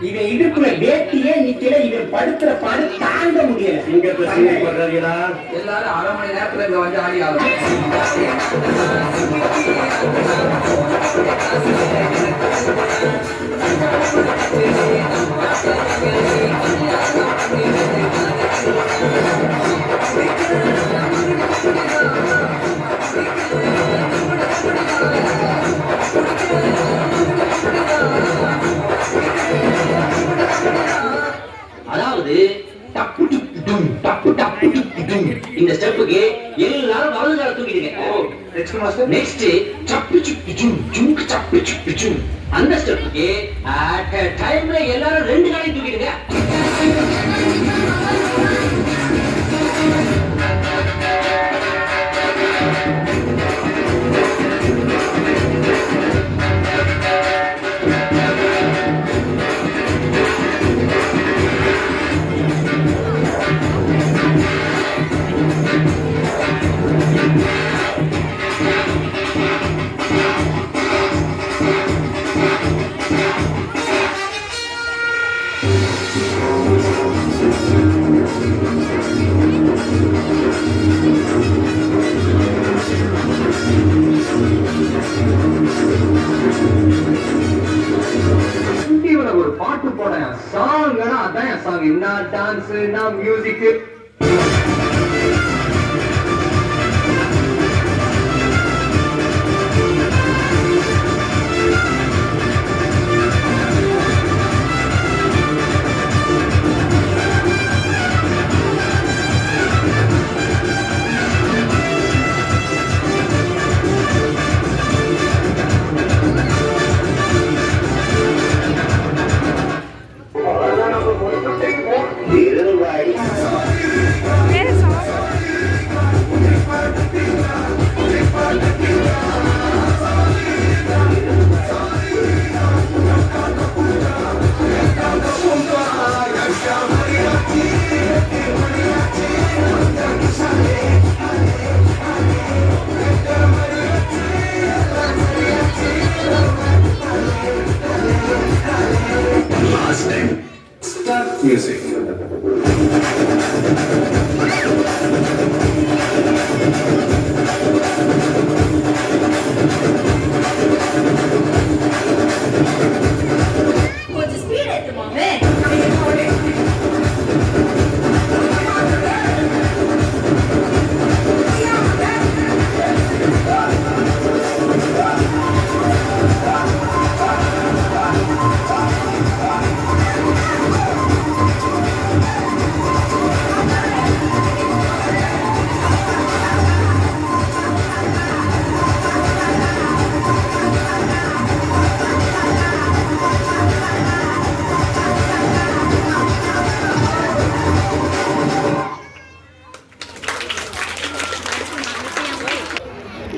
இவன் இடுப்புல வேட்டியே நிக்கல, இவன் படுத்துற பாடு தாங்க முடியல. எல்லாரும் அரை மணி நேரத்துல இங்க வந்து ஆடி ஆகும். அதாவது டப்பு டிப்பு டும் டப்பு டப்பு டிப்பு டும் இந்த ஸ்டெப்புக்கு எல்லாரும் வலது கால தூக்கிடுங்க. நெக்ஸ்ட் மாஸ்டர் நெக்ஸ்ட் சப்பு சிப்பு ஜும் ஜும் சப்பு சிப்பு ஜும் அந்த ஸ்டெப்புக்கு அட் டைம்ல எல்லாரும் ரெண்டு காலையும் தூக்கிடுங்க. ஒரு பாட்டு போட சாங்னா அதான் என் சாங். என்ன டான்ஸ் நான் மியூசிக் music.